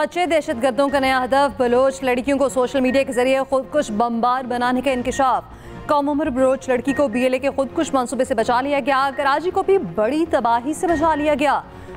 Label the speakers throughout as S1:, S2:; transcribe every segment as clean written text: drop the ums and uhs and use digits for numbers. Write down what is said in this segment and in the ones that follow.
S1: बच्चे दहशतगर्दों का नया हदफ, बलोच लड़कियों को सोशल मीडिया के जरिए खुदकुश बमबार बनाने का इंकशाफ। कम उम्र बलोच लड़की को BLA के खुदकुश मंसूबे से बचा लिया गया। कराची को भी बड़ी तबाही से बचा लिया गया।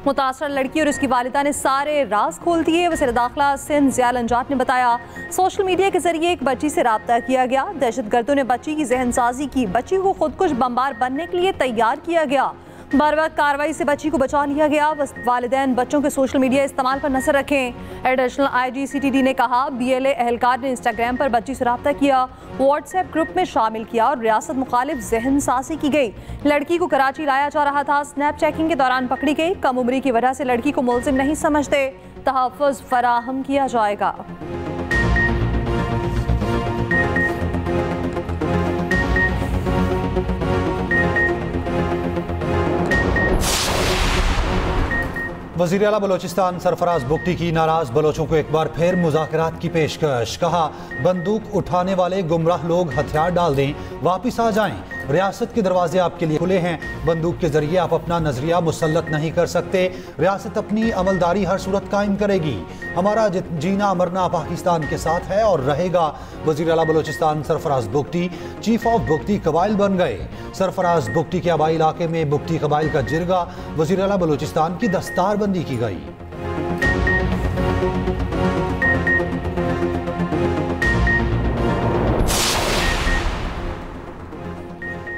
S1: मुतासर लड़की और उसकी वालिदा ने सारे राज खोल दिए। वज़ीर दाखिला सिंध ज़ियाल अंजात ने बताया, सोशल मीडिया के जरिए एक बच्ची से रब्ता किया गया। दहशतगर्दों ने बच्ची की जहन साजी की। बच्ची को खुदकुश बमबार बनने के लिए तैयार किया गया। बर वक्त कार्रवाई से बच्ची को बचा लिया गया। वालिदैन बच्चों के सोशल मीडिया इस्तेमाल पर नजर रखें। एडिशनल IG CTD ने कहा, BLA एहलकार ने इंस्टाग्राम पर बच्ची से रब्ता किया, व्हाट्सएप ग्रुप में शामिल किया और रियासत मुखालिफ जहन साजी की गई। लड़की को कराची लाया जा रहा था। स्नैप चेकिंग के दौरान पकड़ी गई। कम उम्री की वजह से लड़की को मुलजिम नहीं समझते। तहफ़्फ़ुज़ फराहम किया जाएगा।
S2: वज़ीर आला बलोचिस्तान सरफराज बुगटी की नाराज बलोचों को एक बार फिर मुज़ाकरात की पेशकश। कहा, बंदूक उठाने वाले गुमराह लोग हथियार डाल दें, वापिस आ जाएं। रियासत के दरवाजे आपके लिए खुले हैं। बंदूक के जरिए आप अपना नजरिया मुसल्लत नहीं कर सकते। रियासत अपनी अमलदारी हर सूरत कायम करेगी। हमारा जीना मरना पाकिस्तान के साथ है और रहेगा। वज़ीर आला बलोचिस्तान सरफराज बुगटी चीफ ऑफ बुगटी कबाइल बन गए। सरफराज बुगटी के आबाई इलाके में बुगटी कबाइल का जिरगा वज़ीर आला बलोचिस्तान की दस्तारबंदी की गई।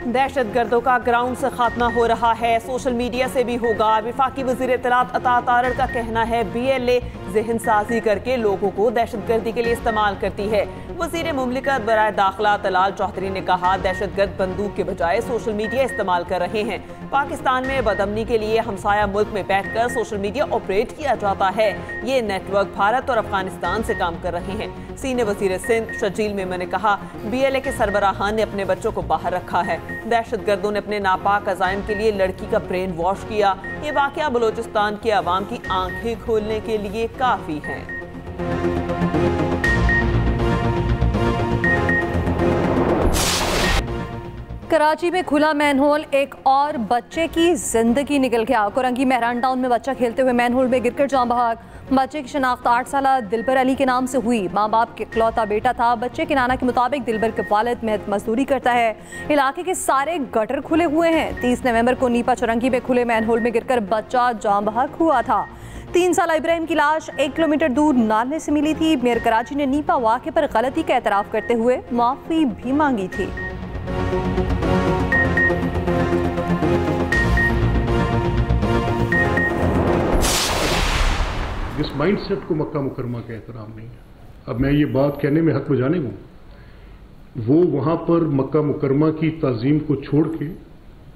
S3: दहशतगर्दों का ग्राउंड से खात्मा हो रहा है, सोशल मीडिया से भी होगा। विफाकी वज़ीर इत्तलात अता तारड़ का कहना है, BLA जहन साजी करके लोगों को दहशतगर्दी के लिए इस्तेमाल करती है। वज़ीर मुमलिकत बराए दाखिला तलाल चौधरी ने कहा, दहशतगर्द बंदूक के बजाय सोशल मीडिया इस्तेमाल कर रहे हैं। पाकिस्तान में बदअमनी के लिए हमसाया मुल्क में बैठकर सोशल मीडिया ऑपरेट किया जाता है। ये नेटवर्क भारत और अफगानिस्तान से काम कर रहे हैं। सीनियर वज़ीर सिंध शजील मेमन ने कहा, BLA के सरबराहान ने अपने बच्चों को बाहर रखा है। दहशतगर्दों ने अपने नापाक अज़ाइम के लिए लड़की का ब्रेन वॉश किया। ये वाक़या बलोचिस्तान की आवाम की आंखें खोलने के लिए काफ़ी है।
S1: कराची में खुला मैनहोल, एक और बच्चे की जिंदगी निकल गया। कोरंगी मेहरान टाउन में बच्चा खेलते हुए मैनहोल में गिरकर जान बहक। बच्चे की शनाख्त 8 साला दिलबर अली के नाम से हुई। माँ बाप के इकलौता बेटा था। बच्चे के नाना के मुताबिक दिलबर के वालिद मेहनत मजदूरी करता है। इलाके के सारे गटर खुले हुए हैं। 30 नवंबर को नीपा चौरंगी में खुले मैनहोल में गिरकर बच्चा जान बहक हुआ था। 3 साला इब्राहिम की लाश 1 किलोमीटर दूर नाले से मिली थी। मेयर कराची ने नीपा वाक़े पर गलती का एतराफ़ करते हुए माफ़ी भी मांगी थी।
S4: जिस माइंडसेट को मक्का मुकरमा का एहतराम नहीं है, अब मैं ये बात कहने में हक बजाने हूँ, वो वहाँ पर मक्का मुकरमा की ताज़ीम को छोड़ के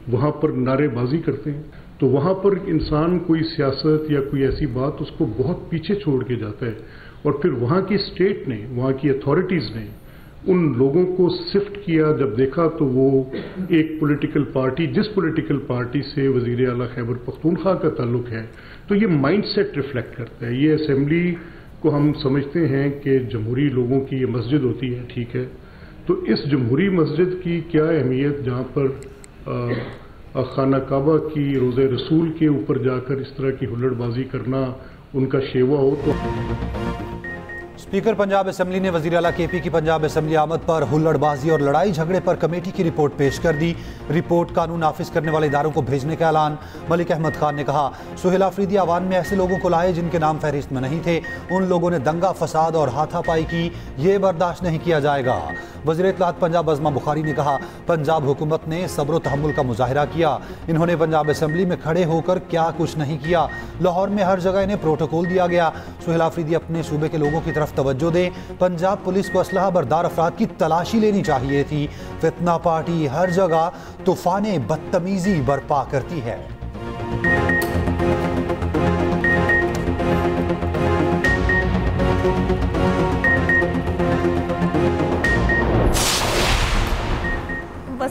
S4: वहाँ पर नारेबाजी करते हैं, तो वहाँ पर इंसान कोई सियासत या कोई ऐसी बात उसको बहुत पीछे छोड़ के जाता है। और फिर वहाँ की स्टेट ने, वहाँ की अथॉरिटीज़ ने उन लोगों को सिफ्ट किया। जब देखा तो वो एक पॉलिटिकल पार्टी, जिस पॉलिटिकल पार्टी से वज़ीर आला खैबर पख्तूनख्वा का ताल्लुक है, तो ये माइंडसेट रिफ्लेक्ट करता है। ये असेंबली को हम समझते हैं कि जमहूरी लोगों की ये मस्जिद होती है, ठीक है, तो इस जमहूरी मस्जिद की क्या अहमियत जहाँ पर खाना काबा की रोज़े रसूल के ऊपर जाकर इस तरह की हुल्लड़बाजी करना उनका शेवा हो। तो
S2: स्पीकर पंजाब असम्बली ने वज़ीर आला KP की पंजाब असम्बली आमद पर हुल्लड़बाजी और लड़ाई झगड़े पर कमेटी की रिपोर्ट पेश कर दी। रिपोर्ट कानून नाफिज करने वाले इदारों को भेजने का ऐलान। मलिक अहमद खान ने कहा, सुहेल आफरीदी आवान में ऐसे लोगों को लाए जिनके नाम फहरिस्त में नहीं थे। उन लोगों ने दंगा फसाद और हाथापाई की, ये बर्दाश्त नहीं किया जाएगा। वज़ीर इत्तलात पंजाब अज़मा बुखारी ने कहा, पंजाब हुकूमत ने सब्र व तहम्मुल का मुजाहिरा किया। इन्होंने पंजाब असम्बली में खड़े होकर क्या कुछ नहीं किया। लाहौर में हर जगह इन्हें प्रोटोकॉल दिया गया। सुहेल आफरीदी अपने सूबे के लोगों की तरफ तवज्जो दें। पंजाब पुलिस को असलहा बरदार अफराद की तलाशी लेनी चाहिए थी। फितना पार्टी हर जगह तूफाने बदतमीजी बर्पा करती है।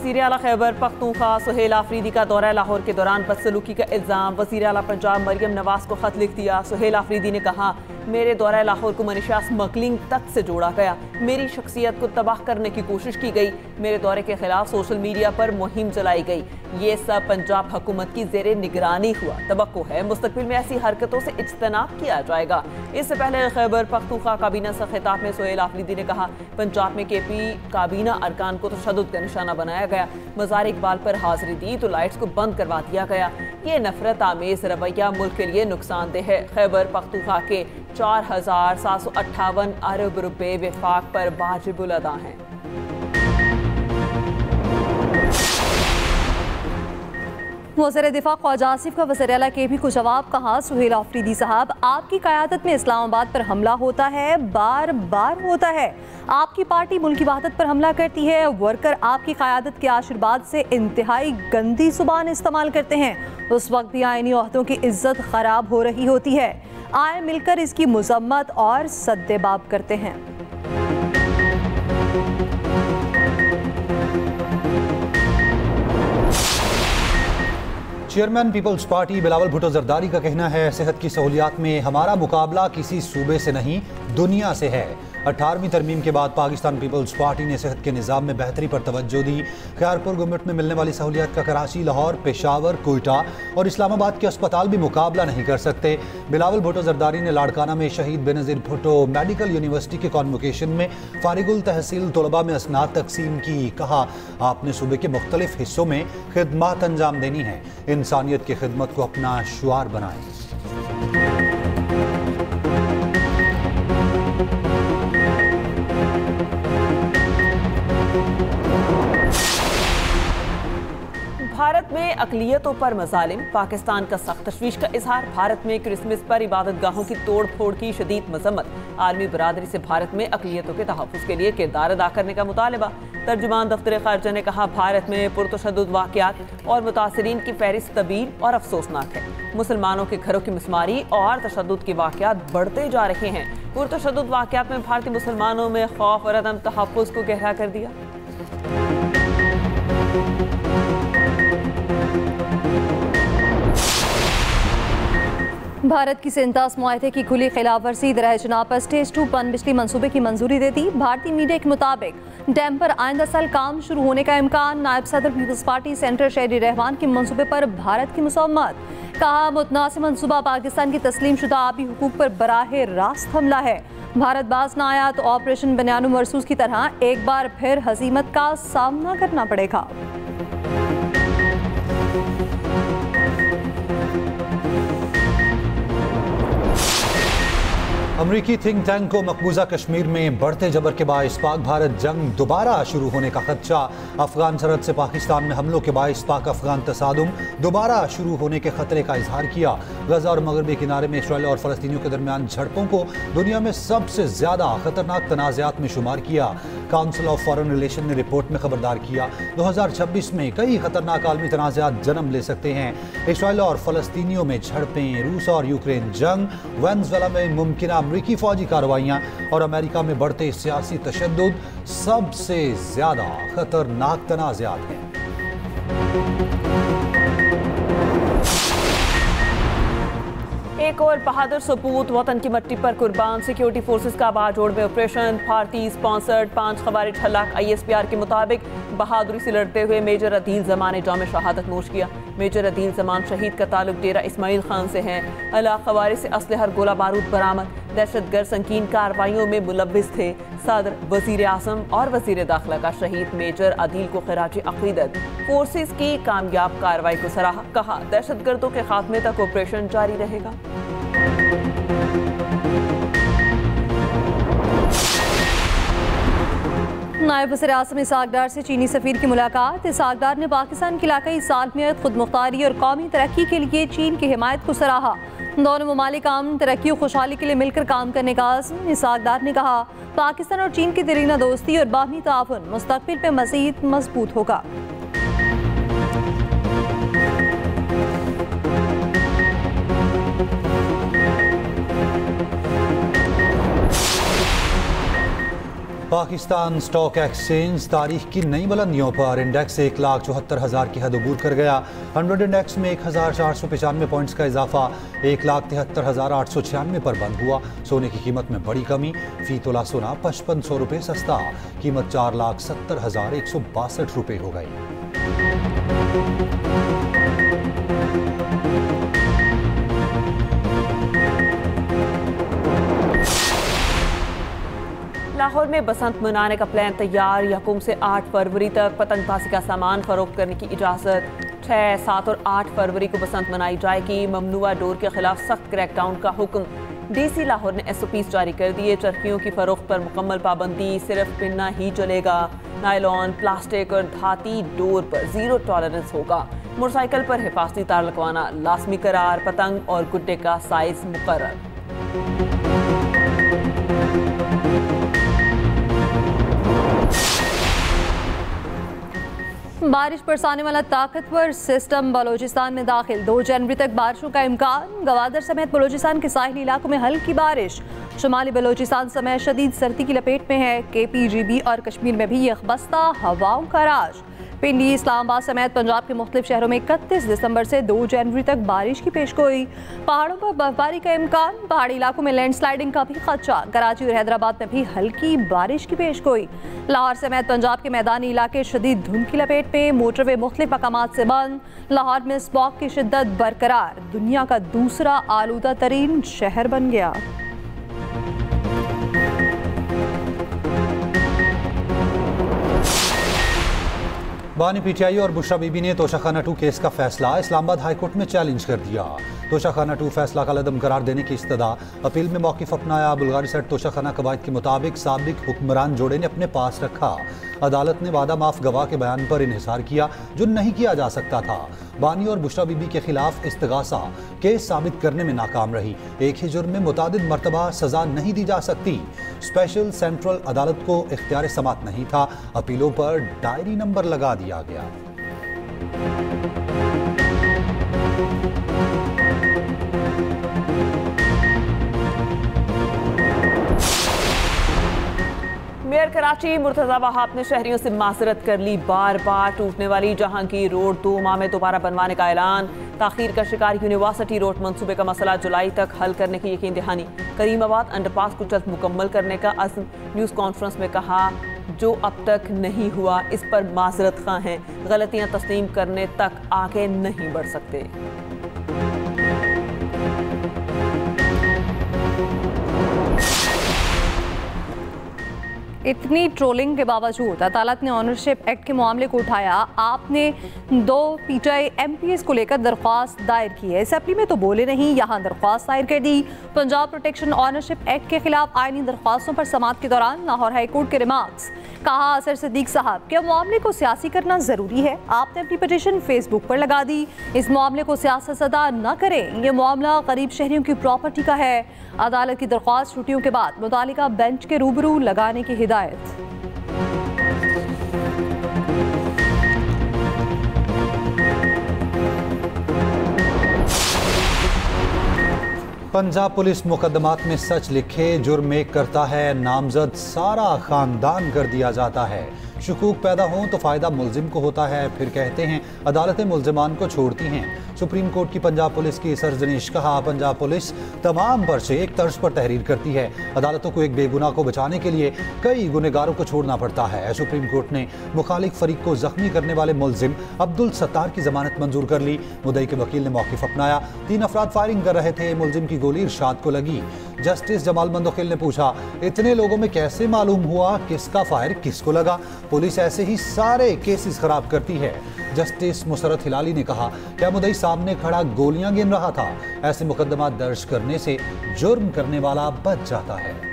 S3: वज़ीर आला खैबर पख्तूनख्वा सुहेल आफरीदी का दौरा लाहौर के दौरान बदसलूकी का इल्ज़ाम। वज़ीर आला पंजाब मरियम नवाज को खत लिख दिया। सुहेल आफरीदी ने कहा, मेरे दौरा लाहौर को मनीषा स्मगलिंग तक से जोड़ा गया, मेरी शख्सियत को तबाह करने की कोशिश की गई, मेरे दौरे के खिलाफ सोशल मीडिया पर मुहिम चलाई गई। ये सब पंजाब हुकूमत की ज़ेरे निगरानी हुआ। तवक्को है मुस्तकबिल में ऐसी हरकतों से इज्तनाब किया जाएगा। इससे पहले खैबर पख्तूनख्वा काबीना से खिताब में सुहेल आफरीदी ने कहा, पंजाब में KP काबीना अरकान को तशद्दुद का निशाना बनाया गया, मज़ार इकबाल पर हाजिरी दी तो लाइट्स को बंद करवा दिया गया। ये नफरत आमेज रवैया मुल्क के लिए नुकसानदेह है। खैबर पख्तूनख्वा के 4,758 अरब रुपए विफाक पर वाजिबुल अदा हैं।
S1: वज़ीर दिफा ख्वाजा आसिफ का वज़ीर आला KP को जवाब। कहा, सुहेल आफरीदी साहब, आपकी क़यादत में इस्लामाबाद पर हमला होता है, बार बार होता है। आपकी पार्टी मुल्क की वहदत पर हमला करती है। वर्कर आपकी क़यादत के आशीर्वाद से इंतहाई गंदी ज़ुबान इस्तेमाल करते हैं। उस वक्त भी आईनी ओहदों की इज्जत ख़राब हो रही होती है। आए मिलकर इसकी मुज़म्मत और सद्देबाब करते हैं।
S2: Chairman Peoples Party Bilawal Bhutto Zardari का कहना है, सेहत की सहूलियात में हमारा मुकाबला किसी सूबे से नहीं, दुनिया से है। 18वीं तरमीम के बाद पाकिस्तान पीपल्स पार्टी ने सेहत के निज़ाम में बेहतरी पर तवज्जो दी। ख़ैरपुर गवर्नमेंट में मिलने वाली सहूलियात का कराची, लाहौर, पेशावर, कोयटा और इस्लामाबाद के अस्पताल भी मुकाबला नहीं कर सकते। बिलावल भुट्टो जरदारी ने लाड़काना में शहीद बेनज़ीर भुट्टो मेडिकल यूनिवर्सिटी के कॉन्वोकेशन में फारिगुल तहसील तलबा में असनाद तकसीम की। कहा, आपने सूबे के मुख्तलिफ हिस्सों में खिदमत अंजाम देनी है, इंसानियत की खिदमत को अपना शुआर बनाएं।
S3: भारत में अक़लियतों पर मज़ालिम, पाकिस्तान का सख्त तशवीश का इजहार। भारत में क्रिसमस पर इबादत गाहों की तोड़ फोड़ की शदीद मजम्मत। आलमी बरादरी से भारत में अक़लियतों के तहफ़्फ़ुज़ के लिए किरदार अदा करने का मुतालबा। तर्जुमान दफ्तर ख़ारजा ने कहा, भारत में पुरतशद्दुद वाक़यात और मुतासिरीन की फहरिस्त तवील और अफसोसनाक है। मुसलमानों के घरों की मिसमारी और तशद्दुद के वाक़यात बढ़ते जा रहे हैं। पुरतशद्दुद वाक़यात में भारतीय मुसलमानों में खौफ और अदम तहफ़्फ़ुज़ को गहरा कर दिया।
S1: भारत की सेंतास मुआहदे की खुली खिलाफवर्जी दरिया चनाब पर स्टेज 2 पन बिजली मंसूबे की मंजूरी दे दी। भारतीय मीडिया के मुताबिक डैम पर आइंदा साल काम शुरू होने का इम्कान। नायब सदर पीपल्स पार्टी सेंटर शहरी रहमान के मंसूबे पर भारत की मुसम्मत। कहा, मुतनासिब मंसूबा पाकिस्तान की तस्लीम शुदा आबी हुकूक पर बराह रास्त हमला है। भारत बाज न आया तो ऑपरेशन बनियानो मरसूस की तरह एक बार फिर हजीमत का सामना करना पड़ेगा।
S2: अमरीकी थिंक टैंक को मकबूजा कश्मीर में बढ़ते जबर के बाइस पाक भारत जंग दोबारा शुरू होने का खदशा। अफगान सरहद से पाकिस्तान में हमलों के बाइस पाक अफगान तसादुम दोबारा शुरू होने के खतरे का इजहार किया। गजा और मगरबी किनारे में इसराइल और फलस्तीनियों के दरमियान झड़पों को दुनिया में सबसे ज्यादा खतरनाक तनाज़ात में शुमार किया। काउंसिल ऑफ फॉरेन रिलेशन ने रिपोर्ट में खबरदार किया, 2026 में कई खतरनाक आलमी तनाज़ात जन्म ले सकते हैं। इसराइल और फलस्तीनियों में झड़पें, रूस और यूक्रेन जंग, वेनेज़ुएला में मुमकिन अमरीकी फौजी कार्रवाइयाँ और अमेरिका में बढ़ते सियासी तशद्दुद सबसे ज्यादा खतरनाक तनाज़ात हैं।
S3: एक और बहादुर सपूत वतन की मट्टी पर कुर्बान। सिक्योरिटी फोर्सेस का बाजोड़ में ऑपरेशन। भारतीय स्पॉन्सर्ड 5 खवारिज हलाक। ISPR के मुताबिक बहादुरी से लड़ते हुए मेजर अदील जमान ने जाम शहादत नोश किया। मेजर अदील जमान शहीद का ताल्लुक डेरा इस्माइल खान से है। अला खवारिज से असलहा और गोला बारूद बरामद। दहशतगर्द संकीन कार्रवाइयों में मुलव्विस थे। सदर, वजीर आज़म और वजीर दाखिला का शहीद मेजर अदील को खिराज अकीदत। फोर्सेस की कामयाब कार्रवाई को सराहा। कहा, दहशतगर्दों के खात्मे तक ऑपरेशन जारी रहेगा।
S1: नायब वज़ीर आज़म इसाक डार से चीनी सफ़ीर की मुलाकात। इसाक डार ने पाकिस्तान की इलाकाई सालमियत, खुदमुख्तारी और कौमी तरक्की के लिए चीन की हिमायत को सराहा। दोनों ममालिक अमन, तरक्की और खुशहाली के लिए मिलकर काम करने का आज़म। इसाक डार ने कहा, पाकिस्तान और चीन की दरीना दोस्ती और बाहमी ताउन मुस्तक़बिल पे मज़ीद मजबूत होगा।
S2: पाकिस्तान स्टॉक एक्सचेंज तारीख की नई बुलंदियों पर इंडेक्स 1,74,000 की हद अबूर कर गया। 100 इंडेक्स में 1,495 पॉइंट्स का इजाफा 1,73,896 पर बंद हुआ। सोने की कीमत में बड़ी कमी, फी तोला सोना 5500 रुपये सस्ता, कीमत 4,70,162 रुपये हो गई।
S3: लाहौर में बसंत मनाने का प्लान तैयार। यकूम से 8 फरवरी तक पतंगबाजी का सामान फरोख्त करने की इजाज़त। 6, 7 और 8 फरवरी को बसंत मनाई जाएगी। ममनुआ डोर के खिलाफ सख्त क्रैकडाउन का हुक्म। DC लाहौर ने SOPs जारी कर दिए। चरखियों की फरोख्त पर मुकम्मल पाबंदी, सिर्फ पिनना ही चलेगा। नायलॉन, प्लास्टिक और धाती डोर पर 0 टॉलरेंस होगा। मोटरसाइकिल पर हिफाजती तार लगवाना लाजमी करार। पतंग और गुड्डे का साइज मुकर्रर।
S1: बारिश बरसाने वाला ताकतवर सिस्टम बलोचिस्तान में दाखिल। 2 जनवरी तक बारिशों का इम्कान। गवादर समेत बलोचिस्तान के साहिली इलाकों में हल्की बारिश। शुमाली बलोचिस्तान समेत शदीद सर्दी की लपेट में है। KPGB और कश्मीर में भी यकबस्ता हवाओं का राज। पिंडी, इस्लामाबाद समेत पंजाब के मुख्तलिफ शहरों में 31 दिसंबर से 2 जनवरी तक बारिश की पेशगोई। पहाड़ों पर बर्फबारी का इम्कान। पहाड़ी इलाकों में लैंडस्लाइडिंग का भी खदशा। कराची और हैदराबाद में भी हल्की बारिश की पेशगोई। लाहौर समेत पंजाब के मैदानी इलाके शदीद धुंध की लपेट में। मोटरवे मुख्तलिफ मकामात से बंद। लाहौर में स्मॉग की शिद्दत बरकरार। दुनिया का दूसरा आलूदा तरीन शहर बन गया।
S2: बानी PTI और बुशरा बीबी ने तोशाखाना 2 केस का फैसला इस्लामाबाद हाई कोर्ट में चैलेंज कर दिया। तोशाखाना 2 फैसला का लदम करार देने की इस्तदा। अपील में मौक़िफ़ अपनाया। बुल्गारी सेट तोशाखाना कवायद के मुताबिक साबिक हुक्मरान जोड़े ने अपने पास रखा। अदालत ने वादा माफ गवाह के बयान पर इन्हिसार किया जो नहीं किया जा सकता था। बानी और बुशरा बीबी के खिलाफ इस्तिगासा केस साबित करने में नाकाम रही। एक ही जुर्म में मुतादिद मरतबा सजा नहीं दी जा सकती। स्पेशल सेंट्रल अदालत को इख्तियार समात नहीं था। अपीलों पर डायरी नंबर लगा दिया गया।
S3: मेयर कराची मुर्तज़ा वहाब ने शहरियों से माजरत कर ली। बार बार टूटने वाली जहांगीर रोड 2 माह में दोबारा बनवाने का ऐलान। ताखीर का शिकार यूनिवर्सिटी रोड मंसूबे का मसला जुलाई तक हल करने की यकीन दहानी। करीमाबाद अंडरपास को जल्द मुकम्मल करने का अज़्म। न्यूज़ कॉन्फ्रेंस में कहा जो अब तक नहीं हुआ इस पर माजरत खां हैं। गलतियां तस्लीम करने तक आगे नहीं बढ़ सकते।
S1: इतनी ट्रोलिंग के बावजूद अदालत ने ऑनरशिप एक्ट के मामले को उठाया। आपने 2 PTI MPs को लेकर दरख्वास्त दायर की है। असेंबली में तो बोले नहीं, यहाँ दरख्वास्त दायर कर दी। पंजाब प्रोटेक्शन ऑनरशिप एक्ट के खिलाफ आईनी दरख्वास्तों पर समाअत के दौरान लाहौर हाई कोर्ट के रिमार्क्स। कहा असर सिद्दीक साहब, क्या मामले को सियासी करना जरूरी है? आपने अपनी पिटीशन फेसबुक पर लगा दी। इस मामले को सियासतज़दा न करें। ये मामला गरीब शहरियों की प्रॉपर्टी का है। अदालत की दरख्वास्त छुट्टियों के बाद मुतालिका बेंच के रूबरू लगाने की हिदायत।
S2: पंजाब पुलिस मुकदमात में सच लिखे जुर्म एक करता है, नामजद सारा खानदान कर दिया जाता है। शुकूक पैदा हों तो फ़ायदा मुल्जिम को होता है, फिर कहते हैं अदालतें मुल्जिमान को छोड़ती हैं। सुप्रीम कोर्ट की पंजाब पुलिस की सरजनिश। कहा पंजाब पुलिस तमाम पर्चे एक तर्ज पर तहरीर करती है। अदालतों को एक बेगुनाह को बचाने के लिए कई गुनहगारों को छोड़ना पड़ता है। सुप्रीम कोर्ट ने मुखालिफ फरीक को जख्मी करने वाले मुल्जिम अब्दुल सत्तार की जमानत मंजूर कर ली। मुद्दई के वकील ने मौक़िफ़ अपनाया। 3 अफराद फायरिंग कर रहे थे। मुल्जिम की गोली इरशाद को लगी। जस्टिस जमाल मंदोखिल ने पूछा इतने लोगों में कैसे मालूम हुआ किसका फायर किसको लगा? पुलिस ऐसे ही सारे केसेस खराब करती है। जस्टिस मुसरत हिलाली ने कहा क्या मुद्दई सामने खड़ा गोलियां गिन रहा था? ऐसे मुकदमा दर्ज करने से जुर्म करने वाला बच जाता है।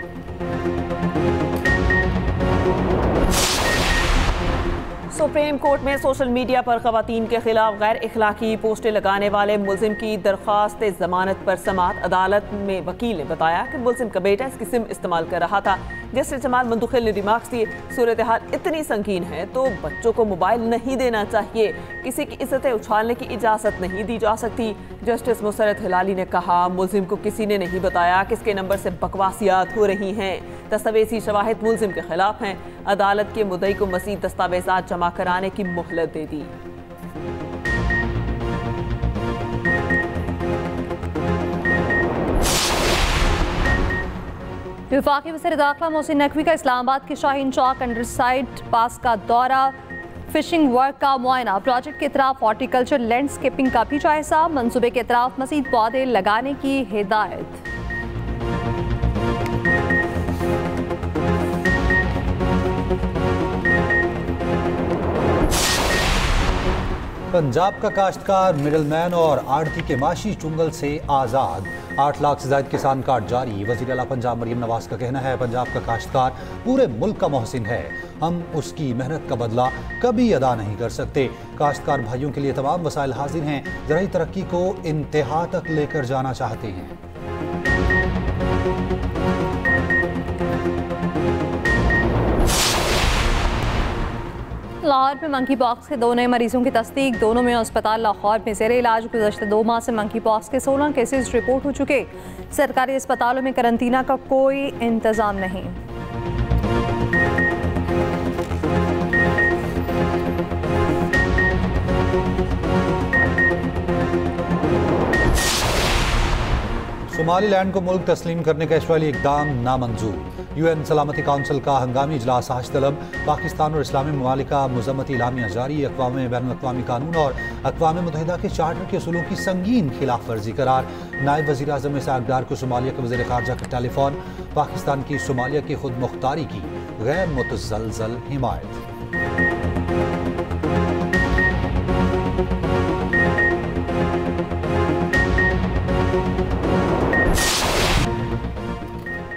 S3: सुप्रीम कोर्ट में सोशल मीडिया पर खवातीन के खिलाफ गैर इखलाकी पोस्टें लगाने वाले मुल्जिम की दरख्वास्त जमानत पर समाअत। अदालत में वकील ने बताया कि मुल्जिम का बेटा इसकी सिम इस्तेमाल कर रहा था। जस्टिस जमाल मंदोखिल ने रिमार्क्स दिए सूरत हाल इतनी संगीन है तो बच्चों को मोबाइल नहीं देना चाहिए। किसी की इज्जतें उछालने की इजाज़त नहीं दी जा सकती। जस्टिस मुसरत हिलाली ने कहा मुल्जिम को किसी ने नहीं बताया किसके नंबर से बकवासियात हो रही हैं। दस्तावेजी शवाहिद मुलजिम के खिलाफ हैं। अदालत के मुद्दई को मज़ीद दस्तावेजात जमा कराने की मोहलत दे दी।
S1: वफाकी वज़ीर दाखिला मोहसिन नकवी का इस्लामाबाद के शाहीन चौक अंडरसाइड पास का दौरा, फिशिंग वर्क का मुआयना, प्रोजेक्ट के इतराफ हॉर्टिकल्चर लैंडस्केपिंग का भी जायजा, मंसूबे के इतराफ मज़ीद पौधे लगाने की हिदायत।
S2: पंजाब का काश्तकार मिडलमैन और आड़ती के माशी चुंगल से आज़ाद, 8 लाख से ज्यादा किसान कार्ड जारी। वज़ीर आला पंजाब मरियम नवाज का कहना है पंजाब का काश्तकार पूरे मुल्क का मोहसिन है, हम उसकी मेहनत का बदला कभी अदा नहीं कर सकते। काश्तकार भाइयों के लिए तमाम वसाइल हाजिर हैं, ज़राई तरक्की को इंतहा तक लेकर जाना चाहते हैं।
S1: लाहौर में मंकी पॉक्स के 2 नए मरीजों की तस्दीक, दोनों में अस्पताल लाहौर में ज़ेरे इलाज। गुज़श्ता 2 माह से मंकी पॉक्स के 16 केसेस रिपोर्ट हो चुके। सरकारी अस्पतालों में करंतना का कोई इंतज़ाम नहीं।
S2: सोमालीलैंड को मुल्क तस्लीम करने का इसराइली इकदाम नामंजूर। यूएन सलामती काउंसिल का हंगामी इजलास आज तलब। पाकिस्तान और इस्लामी ममालिक का मुज़म्मती इलामिया जारी। अक़वाम बैनुल-अक़वामी कानून और अक़वाम मुत्तहिदा के चार्टर के उसूलों की संगीन खिलाफ वर्जी करार। नायब वज़ीर आज़म इसाक डार को सोमालिया के वज़ीर ख़ारजा का टेलीफोन। पाकिस्तान की सोमालिया की खुद मुख्तारी की गैर मुतज़लज़ल हिमायत।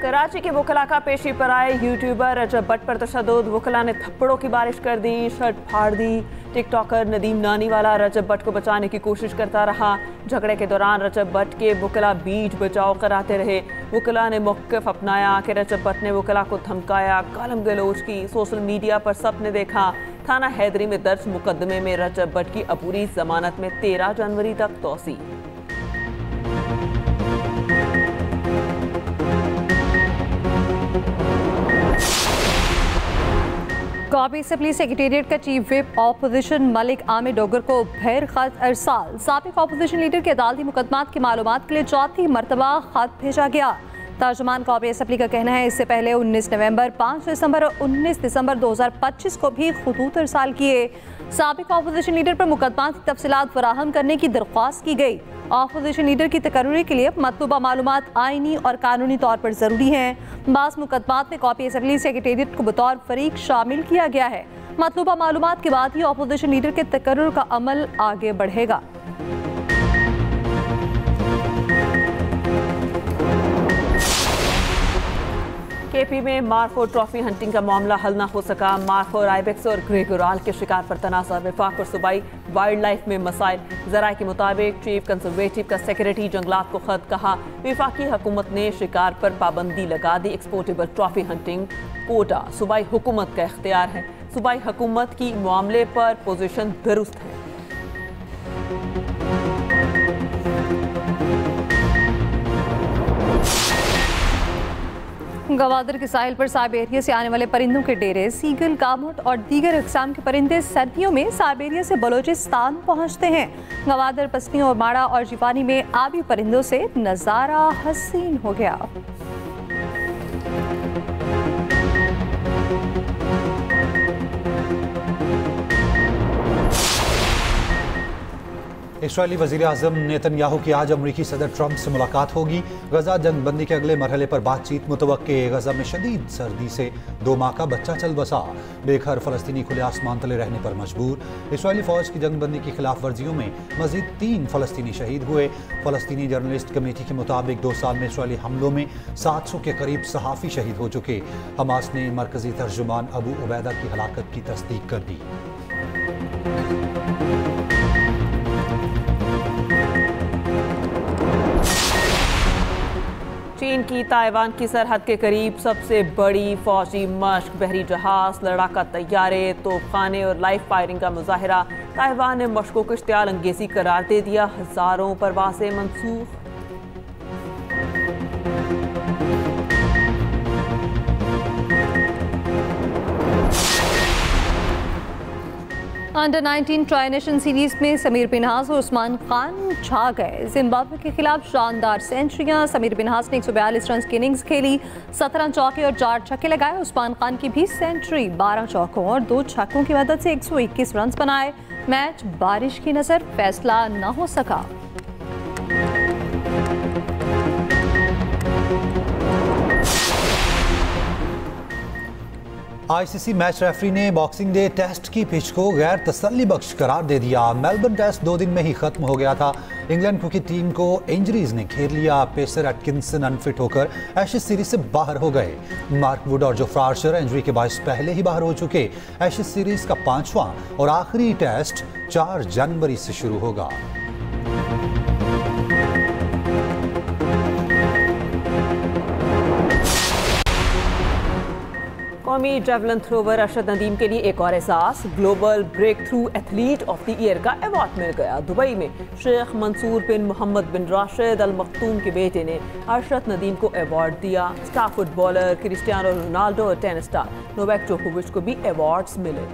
S3: कराची के वकला का पेशी पर आए यूट्यूबर रजब भट्ट पर तशद्दुद, वकला ने थप्पड़ों की बारिश कर दी, शर्ट फाड़ दी। टिकटॉकर नदीम नानीवाला रजब भट्ट को बचाने की कोशिश करता रहा। झगड़े के दौरान रजब भट्ट के वकला बीच बचाव कराते रहे। वकला ने मौक़िफ़ अपनाया कि रजब भट्ट ने वकला को धमकाया, गालम गलोच की। सोशल मीडिया पर सबने देखा। थाना हैदरी में दर्ज मुकदमे में रजब भट्ट की अबूरी जमानत में 13 जनवरी तक तोसी।
S1: कौमी असम्बली सेक्रेटेरिएट का chief whip opposition Malik Aamir Dogar को फिर खत अरसाल। साबिक ऑपोजिशन लीडर के अदालती मुकदमात की मालूमात के लिए 4थी मरतबा खत भेजा गया। तर्जुमान कौमी असम्बली का कहना है इससे पहले 19 नवंबर, 5 दिसंबर और 19 दिसंबर 2025 को भी खतूत अरसाल किए। साबिक ऑपोजिशन लीडर पर मुकदमात की तफसीलात फराहम करने की दरख्वास्त की गई। ऑपोजिशन लीडर की तकर्री के लिए मतलूबा मालूमात आईनी और कानूनी तौर पर ज़रूरी हैं। बास मुकदमात में कौमी असम्बली सेक्रेटेरिएट को बतौर फरीक शामिल किया गया है। मतलूबा मालूमात के बाद ही ऑपोजिशन लीडर के तकर्रुर का अमल आगे बढ़ेगा।
S3: केपी में मार्को ट्रॉफी हंटिंग का मामला हल न हो सका। मार्को, आइबेक्स और ग्रेगोराल के शिकार पर तनाज़ा। वफाक और सूबाई वाइल्ड लाइफ में मसाइल। ज़राए के मुताबिक चीफ कंजर्वेटिव का सेक्रेटरी जंगलात को खत कहा। वफाकी हुकूमत ने शिकार पर पाबंदी लगा दी। एक्सपोर्टेबल ट्रॉफी हंटिंग कोटा सूबाई हुकूमत का इख्तियार है। सूबाई हुकूमत की मामले पर पोजीशन दुरुस्त है।
S1: गवादर के साहिल पर साइबेरिया से आने वाले परिंदों के डेरे, सीगल, कामुट और दीगर अक़साम के परिंदे सर्दियों में साइबेरिया से बलोचिस्तान पहुंचते हैं। गवादर, पसनी और माड़ा और जिपानी में आबी परिंदों से नज़ारा हसीन हो गया।
S2: इसराइली वज़ीर आज़म नेतन्याहू की आज अमरीकी सदर ट्रंप से मुलाकात होगी। गजा जंग बंदी के अगले मरहले पर बातचीत मुतवक्के। गजा में शदीद सर्दी से 2 माह का बच्चा चल बसा। बेघर फ़लस्तीनी खुले आसमान तले रहने पर मजबूर। इसराइली फ़ौज की जंग बंदी की खिलाफ वर्जियों में मज़ीद 3 फ़लस्तीनी शहीद हुए। फ़लस्तीनी जर्नलिस्ट कमेटी के मुताबिक 2 साल में इसराइली हमलों में 700 के करीब सहाफ़ी शहीद हो चुके। हमास ने मरकज़ी तर्जुमान अबू उबैदा की हलाकत की तस्दीक कर दी।
S3: चीन की ताइवान की सरहद के करीब सबसे बड़ी फौजी मश्क, बहरी जहाज, लड़ाका तैयारे, तोपखाने और लाइव फायरिंग का मुजाहरा। ताइवान ने मश्कों को इश्तियाल अंगेज़ी करार दे दिया। हज़ारों परवाज़ें मनसूख।
S1: अंडर 19 ट्राई नेशन सीरीज में समीर बिनहास और उस्मान खान छा गए। जिम्बाब्वे के खिलाफ शानदार सेंचुरियां। समीर बिनहास ने 142 रन की इनिंग्स खेली, 17 चौके और 4 छक्के लगाए। उस्मान खान की भी सेंचुरी, 12 चौकों और 2 छक्कों की मदद से 121 रन बनाए। मैच बारिश की नजर फैसला न हो सका।
S2: आईसीसी मैच रेफरी ने बॉक्सिंग डे टेस्ट की पिच को गैर तसल्ली बख्श करार दे दिया। मेलबर्न टेस्ट 2 दिन में ही खत्म हो गया था। इंग्लैंड क्रिकेट टीम को इंजरीज ने घेर लिया। पेसर एटकिंसन अनफिट होकर एशेज सीरीज से बाहर हो गए। मार्क वुड और जोफ्रा आर्चर इंजरी के बायस पहले ही बाहर हो चुके। एशेज सीरीज का 5वां और आखिरी टेस्ट 4 जनवरी से शुरू होगा।
S3: कौमी जेवलिन थ्रोवर अरशद नदीम के लिए एक और एहसास, global breakthrough athlete of the year का अवार्ड मिल गया। दुबई में शेख मंसूर बिन मोहम्मद बिन राशिद अल मखतूम के बेटे ने अरशद नदीम को अवार्ड दिया। स्टार फुटबॉलर क्रिस्टियानो रोनाल्डो और टेनिस स्टार नोवाक जोकोविच को भी अवार्ड्स मिले।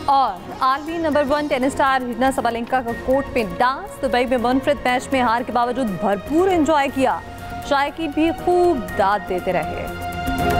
S1: और आलमी number 1 tennis star Reena Sabalenka का कोर्ट पे डांस। दुबई में मुनफरिद मैच में हार के बावजूद भरपूर एंजॉय किया। शायकीन भी खूब दाद देते रहे।